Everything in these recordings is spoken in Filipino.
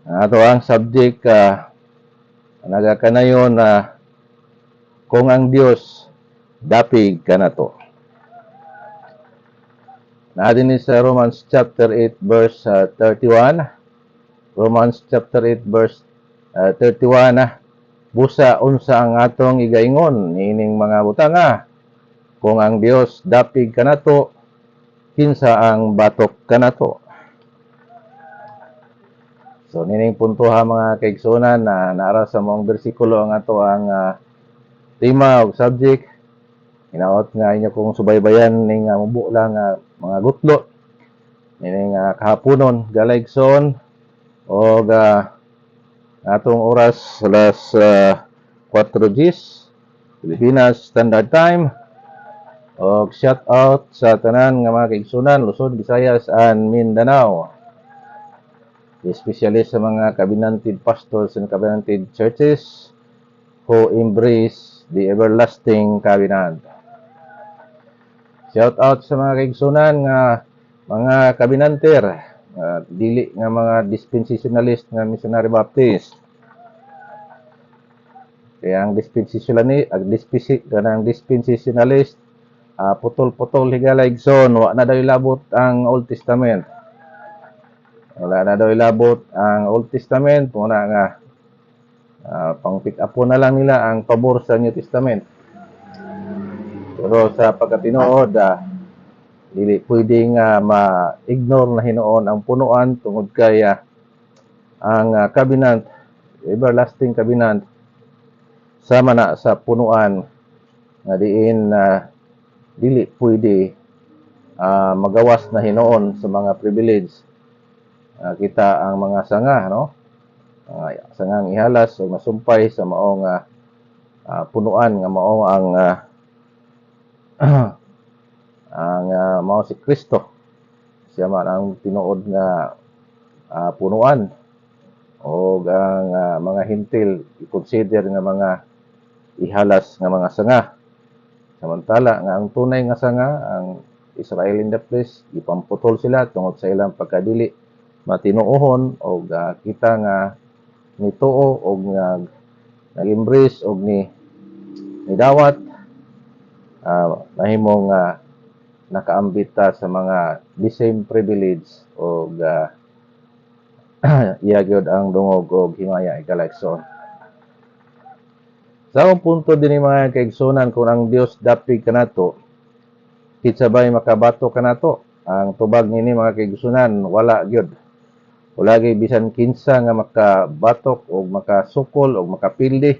Ato ang subject nagakanayon na kung ang Dios dapig kanato. Naadin ni sa Romans chapter 8 verse 31. Romans chapter 8 verse 31. Busa unsa ang atong igaingon niining mga butanga, kung ang Dios dapig kanato, kinsa ang batok kanato. So nining puntoha mga kaigsunan na naara sa mong bersikulo ang ato ang tema o subject. Hinaot nga inyo kung subaybayan ning mubo lang mga gutlo nining kahaponon galaigson o atong oras alas 4 Gs Pilipinas Standard Time. O shout out sa tanan nga mga kaigsunan Luzon, Visayas and Mindanao, especially sa mga covenanted pastors and covenanted churches who embrace the everlasting covenant. Shout out sa mga kaigsunan nga mga covenanter, dili nga mga dispensationalist nga missionary baptist. Kaya ang dispensationalist putol-putol higalaygson, wa na daw ilabot ang Old Testament. Wala na daw ilabot ang Old Testament, muna nga pang pick up na lang nila ang pabor sa New Testament. Pero sa pagkatinuod, dili pwedeng ma-ignore na hinuon ang punuan tungod kay ang covenant, everlasting covenant, sama na sa punuan nga diin dili pwede magawas na hinuon sa mga privilege. Kita ang mga sanga, no? Sangang ihalas o masumpay sa maong punuan nga mao ang mao si Kristo. Siya man ang tinuod nga punuan o ang mga hintil i-consider nga mga ihalas nga mga sanga. Samantala nga ang tunay nga sanga, ang Israel in the flesh, ipamputol sila tungod sa ilang pagkadili matinuohon o kita nga nituo o nag-embrace o nidawat nahimong nakaambita sa mga the same privilege o iyagyod ang dungog o himaya ikalekson. Sa akong punto din mga kaigsunan, kung ang Dios dapig kanato, kitsabay makabato kanato. Ang tubag nini mga kaigsunan, wala gyud. Wala gyud bisan kinsa nga makabatok o makasukol o makapildi.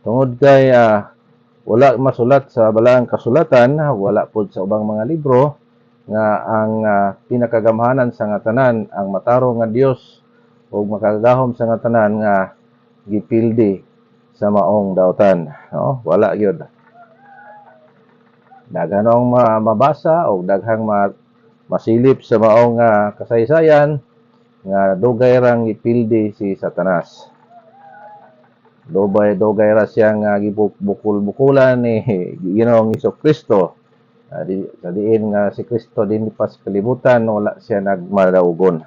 Tungod kay wala masulat sa balaang kasulatan, wala pod sa ubang mga libro nga ang pinakagamhanan sa nga tanan ang matarong nga Dios o makagahom sa nga tanan nga gipildi sa maong dautan, no? Wala gyud. Daghanong mabasa o daghang masilip sa maong kasaysayan nga dugay rang gipildi si Satanas. Dugay ra siya nga gibukol-bukulan ni Ginoong Hesukristo. Sa diin nga si Kristo din pas kalibutan, wala siya nagmadaugon.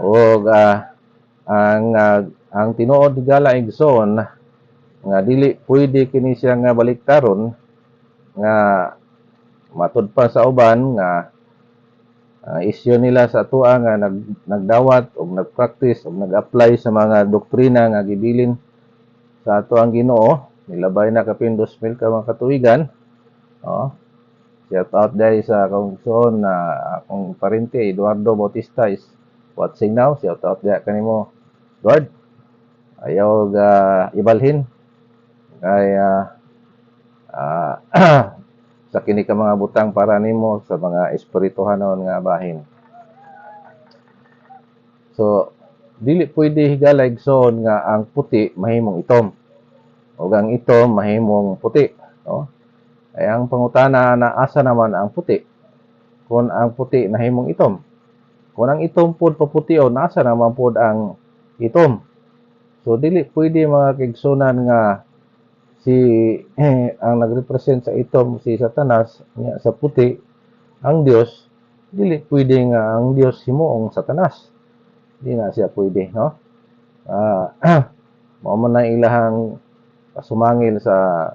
O ang tinuod gala igsoon nga dili pwede kini siya nga baliktaron nga matud pa sa uban nga isyu nila sa atoa nga nagdawat o nagpractice o nag-apply sa mga doktrina nga gibilin sa ato ang Ginoo, nilabay na kapin 2,000 ka mga katuigan. Shout out dahil sa kongsoon na akong parente Eduardo Bautista is watching now. Shout out dahil kanimo Lord, ayaw ibalhin kay sa kini ka mga butang para nimo sa mga espirituhanon nga bahin. So dili pwede higalaygson nga ang puti mahimong itom o ang itom mahimong puti, no? Ay ang pangutana na asa naman ang puti kung ang puti nahimong itom, kung ang itom pod paputi o nasa naman pod ang itom. So dili pwede mga kaigsunan nga ang nagrepresent sa itom si Satanas, nya sa puti ang Dios, dili pwede nga ang Dios himuong Satanas. Di na siya pwede, no? Mao man na ilahang sumangil sa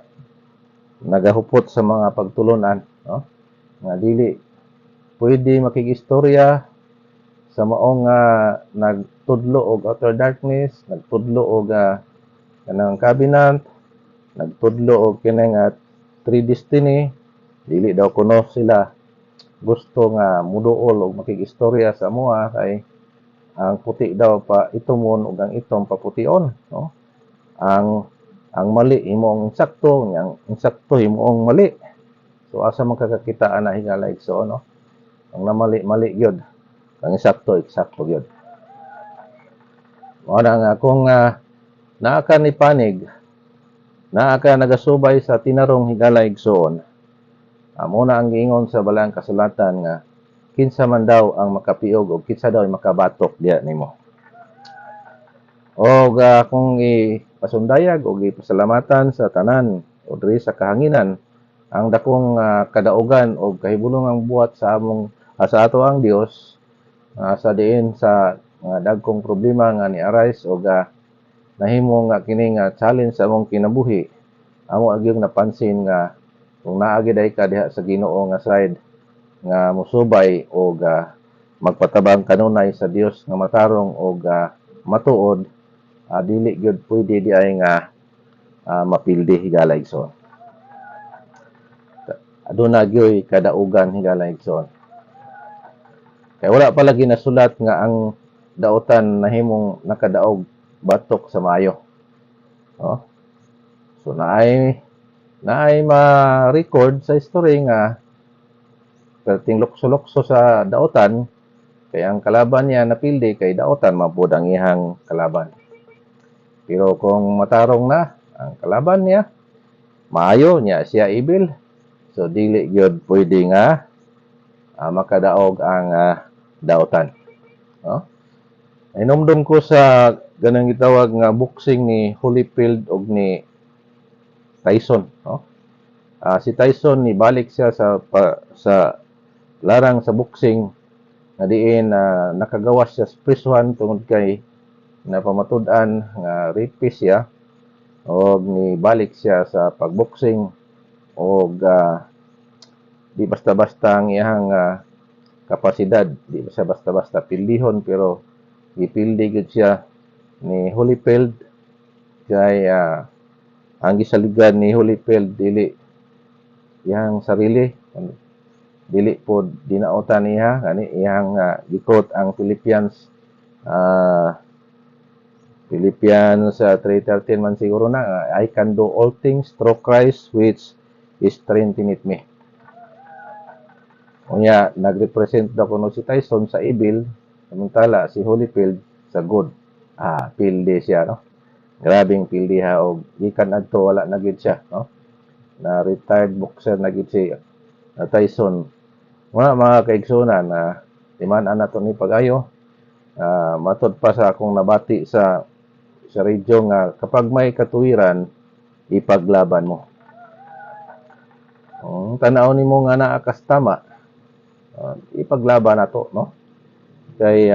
nagahupot sa mga pagtulunan, no? Nga dili pwede makigistorya sa maong nagtudlo og outer darkness, nagtudlo og kanang covenant, nagtudlo og kini nga three destiny, dili daw kuno sila gusto nga muduol og makigistorya sa amoa kay ang puti daw pa itumon ug ang itom papution, no? Ang mali imong insakto, ang insakto imong mali. So asa man kakakitaan na higala igsoon, no? Ang namali mali gyud, ang insakto gyud. Mao na nga kung naa ka ni panig, naa ka nagasubay sa tinarong higala igsoon, amo na ang giingon sa balang kasulatan nga kinsa man daw ang makapiog o kinsa daw ang makabatok diya nimo. O kung ipasundayag o ipasalamatan sa tanan o diri sa kahanginan ang dakong kadaugan o kahibulong buhat sa among sa ato ang Dios sa diin sa dagkong problema nga ni arise o nahimo nga kini nga challenge sa among kinabuhi. Amo agyong napansin nga kung naa gid ka diha sa Ginoo nga side nga musubay o magpatabang kanunay sa Dios nga matarong o matuod, dili gyud pwede di ay nga mapildi higala igsoon. Aduna gyoy kadaugan higala igsoon. Kaya wala pa lagi nasulat nga ang dautan nahimong nakadaog batok sa maayo. No? So naay ma-record sa history nga perting lukso-lukso sa dautan kay ang kalaban niya napildi kay dautan mapud ang ihang kalaban. Pero kung matarong na ang kalaban niya, maayo niya siya evil. So dili gyud pwede nga makadaog ang dautan. No? Inumdum ko sa ganang gitawag nga boxing ni Holyfield og ni Tyson, no? Si Tyson ni balik siya sa larang sa boxing na diin nakagawas siya sa prisuhan tungod kay napamatud-an nga rapist siya og ni balik siya sa pagboxing og di basta-basta ang iyang kapasidad, di siya basta-basta pildihon pero gipildi gid siya ni Holyfield kay ang gisaligan ni Holyfield dili iyang sarili, dili po dinaotan niya kani iyang gikot ang Philippians 3:13 man siguro na I can do all things through Christ which strengtheneth me. Unya nagrepresent daw kuno si Tyson sa evil, samantala si Holyfield sa good. Pildi siya, no? Grabing pildi ha og gikan adto wala na gid siya, no? Na retired boxer na gid si Tyson. Mga kaigsunan timan-an nato ni pag-ayo. Matod pa sa akong nabati sa radyo nga kapag may katuwiran ipaglaban mo. Tanaw nimo nga naa kas tama, ipaglaban nato, no? Kay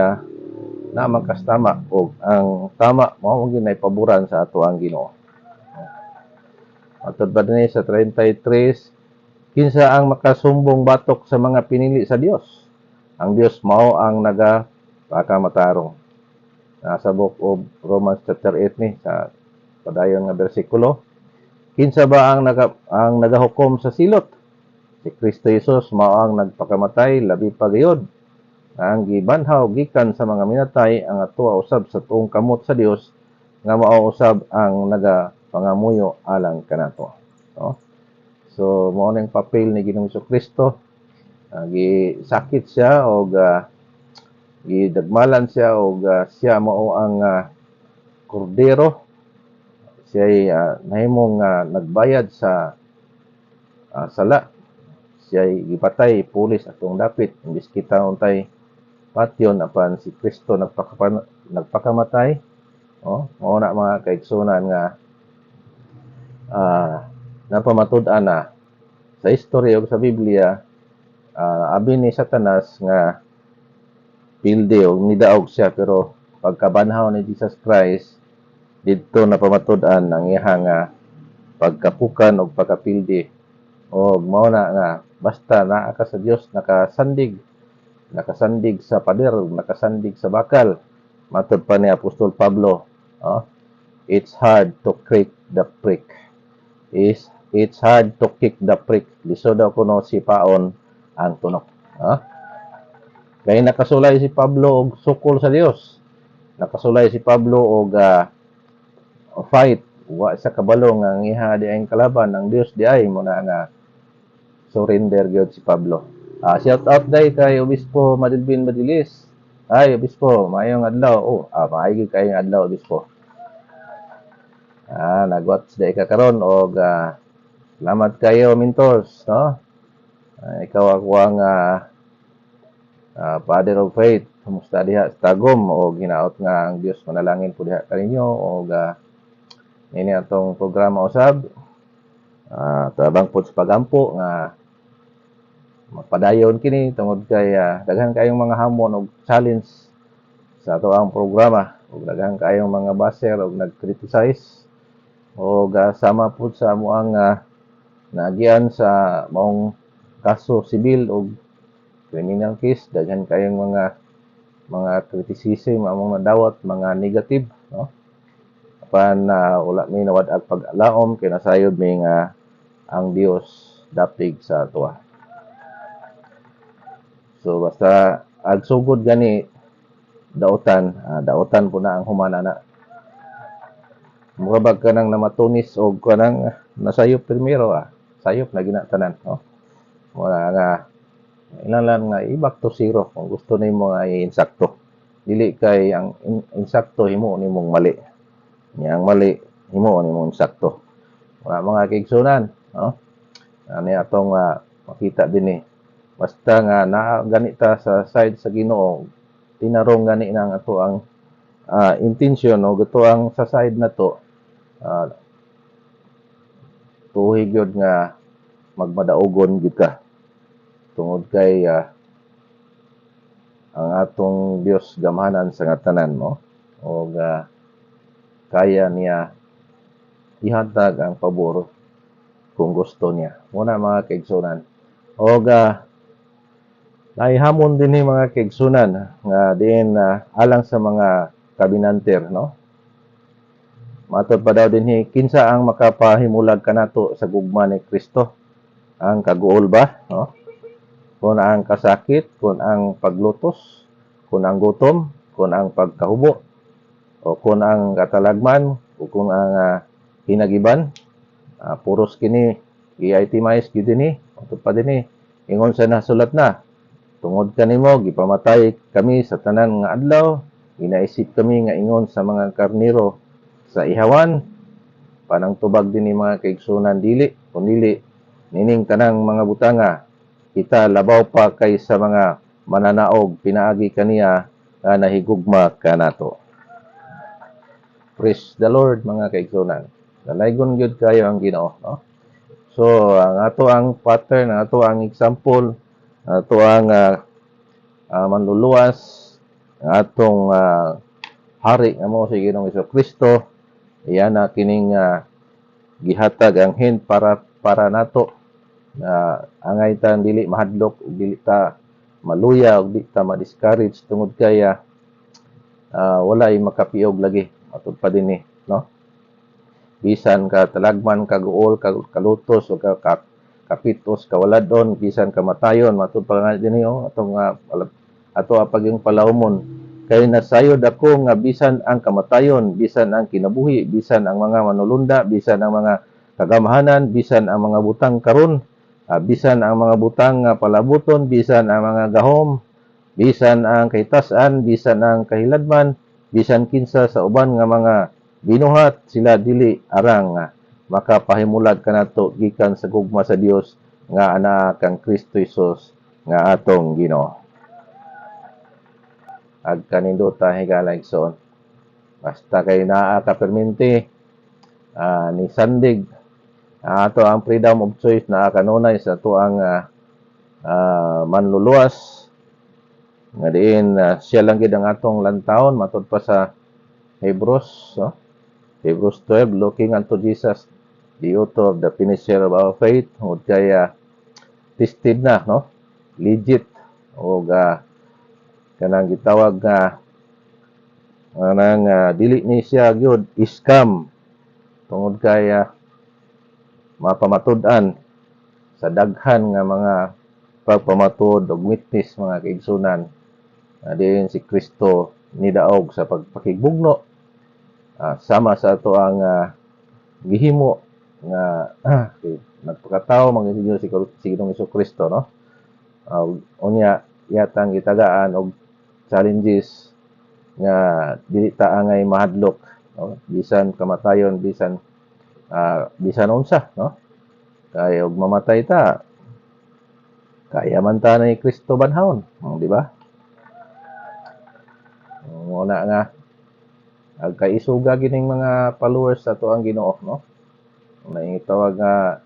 na magkas tama o ang tama mao gyud nay paboran sa ato ang Ginoo. Matod ba dinhi sa 33, kinsa ang makasumbong batok sa mga pinili sa Dios? Ang Dios mao ang pagkamatarong. Sa book of Romans chapter 8 ni sa padayon nga bersikulo. Kinsa ba ang nagahukom sa silot? Si Kristo Jesus mao ang nagpakamatay labi pa gayud. Ang gibanhaw gikan sa mga minatay ang atoa usab sa tuong kamot sa Dios nga mao usab ang nagapangamuyo alang kanato. No? So mao ning papel ni Ginoong Kristo. Gisakit siya og gidagmalan siya og siya mao ang kordero. Siya ay nahimong nagbayad sa sala. Siya ay gipatay pulis atong dapit imbis kita untay patyon apan si Kristo nagpakamatay. Mao na mga kaigsunan nga napamatud-an na sa istorya ug sa Biblia. Abi ni Satanas nga pildi o nidaog siya pero pagkabanhaw ni Jesus Christ, dito na pamatud-an ang iyang pagkapukan o pagkapildi. O mao na nga, basta naa ka sa Dios, nakasandig sa pader, nakasandig sa bakal. Matud pa ni Apostol Pablo, it's hard to kick the prick. It's hard to kick the prick. Lisod daw kuno si paon ang tunok. Kaya nakasulay si Pablo og sukol sa Dios. Nakasulay si Pablo og fight. Wa sa kabalo nga ang iha di ay kalaban ng Dios di ay mo na nga surrender gyud si Pablo. Shout out day kay Obispo Madilbin Madilis. Ay, Obispo, mayong adlaw. Maayong kayong adlaw, Obispo. Nag-watch day ka karon og salamat kayo, mentors, no? Ikaw ako ang Father of Faith. Kumusta diha sa Tagum o ginaot nga ang Dios manalangin po diha kaninyo og ini atong programa usab. Tabang po sa pagampo nga mapadayon kini tungod kay daghan kayong mga hamon og challenge sa ato ang programa ug daghan kayong mga baser og nag-criticize og sama po sa amoang naagian sa maong kaso sibil og criminal case. Daghan kayong mga criticism among nadawat, mga negative, no? Apan wala mi nawad-ag pag-alaom kay nasayod mi nga ang Dios dapig sa atoa. So basta agsugod gani daotan po na ang humana na. Murabag ka nang namatunis o ka nang nasayop primero sayop na ginatanan, no? Wala nga ilan lang nga i-back to zero kung gusto nimo nga i-insakto. Dili kay ang insakto himo nimong mali. Yang mali himo nimong insakto. Wala mga kaigsunan, no? Ani atong makita dinhi. Basta nga ganita sa side sa Ginoo, tinarong gani nang ato ang intention o gato ang sa side na to tuhi gyud nga magmadaogon gyud ka tungod kay ang atong Dios gamhanan sa ngatanan mo o kaya niya ihatag ang pabor kung gusto niya. Muna mga kaigsunan. O naihamon din ni mga kaigsunan nga din alang sa mga kabinanter, no? Matod pa daw din kinsa ang makapahimulag kanato sa gugma ni Kristo? Ang kaguol ba, no? Kung ang kasakit, kung ang paglutos, kung ang gutom, kung ang pagkahubo, o kung ang katalagman, o kung ang hinagiban, puros kini i-itemize gyud dinhi. Matod pa dinhi ingon sa nasulat na, tungod kanimo gipamatay kami sa tanan nga adlaw, ginaisip kami nga ingon sa mga karniro sa ihawan. Panang tubag dinhi mga kaigsunan dili kundi nining tanang mga butanga kita labaw pa kay sa mga mananaog pinaagi kaniya nga nahigugma kanato. Praise the Lord mga kaigsunan. Nalaygon gyud kayo ang Ginoo, no? So ang ato ang pattern, ang ato ang example, ato ang manluluwas, ang atong hari nga mo si Ginoong Jesucristo, iyan na kining gihatag ang hint para nato na angay ta dili mahadlok ug dili ta maluya ug dili ta ma-discourage tungod kaya walay makapiog lagi matud pa dinhi, no? Bisan ka talagman, kaguol, kalutos o kapitos, kawaladon, bisan kamatayon, matud pa nga dinhi atong ato apag yung palawmon. Kay nasayod ako nga bisan ang kamatayon, bisan ang kinabuhi, bisan ang mga manulunda, bisan ang mga kagamhanan, bisan ang mga butang karon, bisan ang mga butang palabuton, bisan ang mga gahom, bisan ang kahitasan, bisan ang kahiladman, bisan kinsa sa uban nga mga binuhat, sila dili arang makapahimulag kanato gikan sa gugma sa Dios nga anak kang Kristo Jesus nga atong Ginoo. Ag kanindot higala igsoon. Basta kay naa ka permente ni sandig ato ang freedom of choice na kanunay sa ato ang manluluwas Nga diin siya lang gid ang atong lantawon matud pa sa Hebrews, no? Hebrews 12, looking unto Jesus, the author of the finisher of our faith, hud kaya tested na, no? Legit o kanang gitawag nga anang dili ni siya gyud scam tungod kaya mapamatud-an sa daghan nga mga pagpamatud og witness mga kaigsunan din si Kristo nidaog sa pagpakigbugno sama sa ato ang gihimo nga nagpakatawo manginyo si Ginoong Kristo, no? Unya yatang gitagaan og challenges nga dili ta angay mahadlok, no? Bisan kamatayon, bisan unsa, no? Kay og mamatay ta kaya man ta ni Kristo banhawon, di ba? Muna nga agkaisuga gining mga followers sa ato ang Ginoo, no? May tawag nga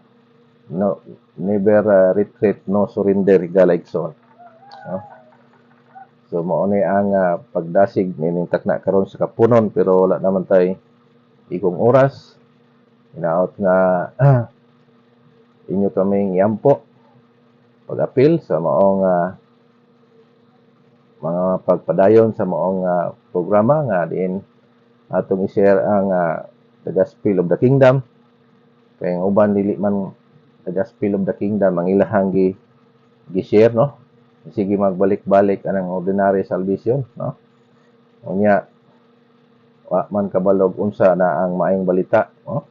no, never retreat, no surrender galaigson, no? So mao ni ang pagdasig nining takna karon sa kapunon pero wala naman tay igong oras. Inaot nga inyo kaming iampo pag-apil sa maong mga pagpadayon sa maong programa nga diin atong i-share ang the gospel of the kingdom. Kay ang uban dili man the gospel of the kingdom ang ilahang gi-share, no? Sige magbalik-balik anang ordinary salvation, no? Unya wa man kabalog unsa na ang maayong balita, no?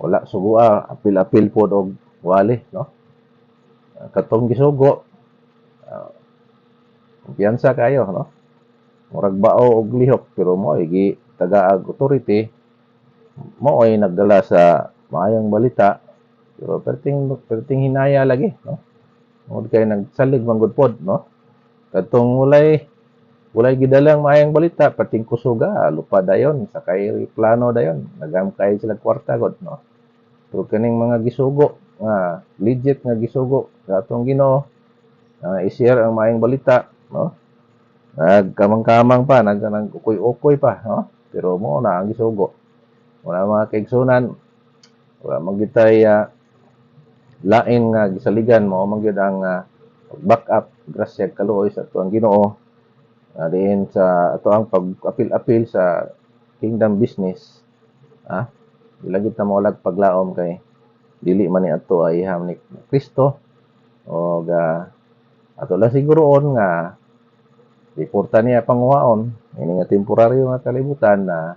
Wala sugua apil-apil pod og wali, no? Katong gisugo kumpiyansa kayo, no? Murag bao og lihok pero mo gi tagaag authority mo ay nagdala sa maayong balita pero perting hinaya lagi, no? Mo kay nagsalig man gud pod, no? Katong walay gidalang maayong balita perting kusuga lupa dayon sa kay plano dayon nagam kay sila kwarta gud, no? Pero kaning mga gisugo nga legit nga gisugo sa atong Ginoo i-share ang maayong balita, no? Nagkamang-kamang pa, nag-ukoy-ukoy pa, no? Pero mo na ang gisugo. Wala mga kaigsunan, wala magitay lain nga gisaligan mo mangyud ang back up grasya kaluoy sa tuang Ginoo diin sa ato ang pag-apil-apil sa kingdom business. Ilagit na mo lag paglaom kay dili man ni ato ay iham ni Kristo o ato lang siguroon nga iporta niya panguwaon ini nga temporaryo nga kalibutan na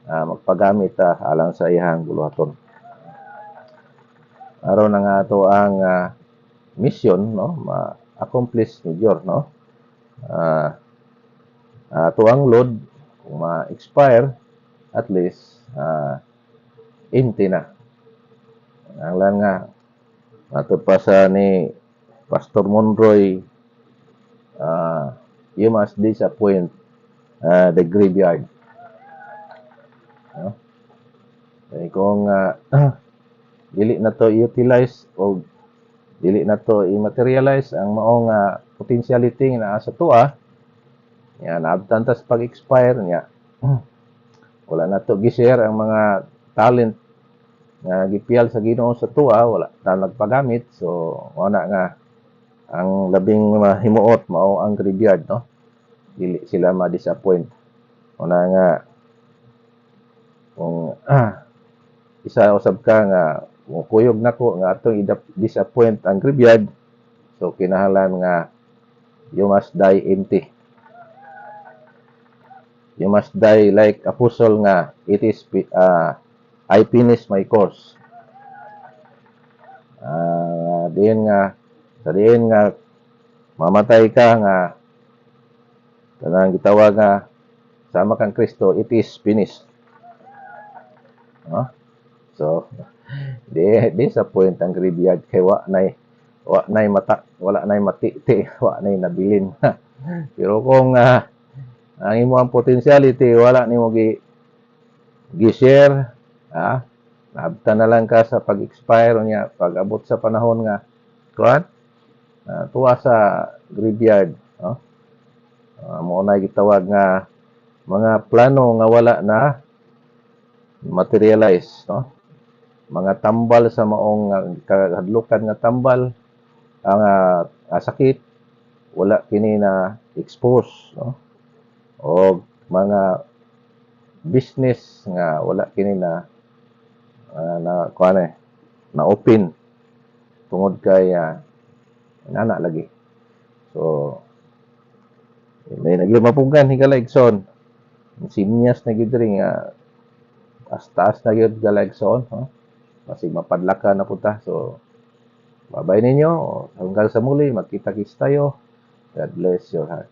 magpagamit alang sa iyang buluhaton. Aron na nga ato ang mission, no, ma-accomplish ni Dios, no? Ato ang load kung ma-expire at least empty na. Ang lang nga ato pa sa ni Pastor Monroy you must disappoint the graveyard. No? Kaya kung dili na to i-utilize o dili na to i-materialize ang maong potentiality na sa tuwa, yan, naabtan tas pag-expire niya. Wala na to gi-share ang mga talent nga gipiyal sa Ginoo sa tuwa, wala ta nagpagamit. So wala nga ang labing mahimuot mao ang graveyard, no? Dili sila ma-disappoint. Una nga kung isa usab ka nga kuyog nako nga atong i-disappoint ang graveyard, so kinahanglan nga you must die empty. You must die like apostle nga it is I finish my course. Diin nga mamatay ka nga kanang gitawag nga sama kang Kristo, it is finished. No? So di sa point ang graveyard kay wa nay mata, wala nay matiti, wa nay nabilin. Pero kung ang imong potentiality wala nimo gi-share, naabtan na lang ka sa pag-expire niya, pag abot sa panahon nga kuan tuwa sa graveyard, no? Mao na gitawag nga mga plano nga wala na materialize, no? Mga tambal sa maong kahadlukan nga tambal, ang sakit wala kini na expose, no? O mga business nga wala kini na kuan na open tungod kay nana lagi. So may naglumapugan higala igsoon. Sinyas na gid diri nga taas na gyud gala igsoon, no? Masig mapadlaka na punta. So babay ninyo hanggang sa muli, magkita-kits tayo. God bless your heart.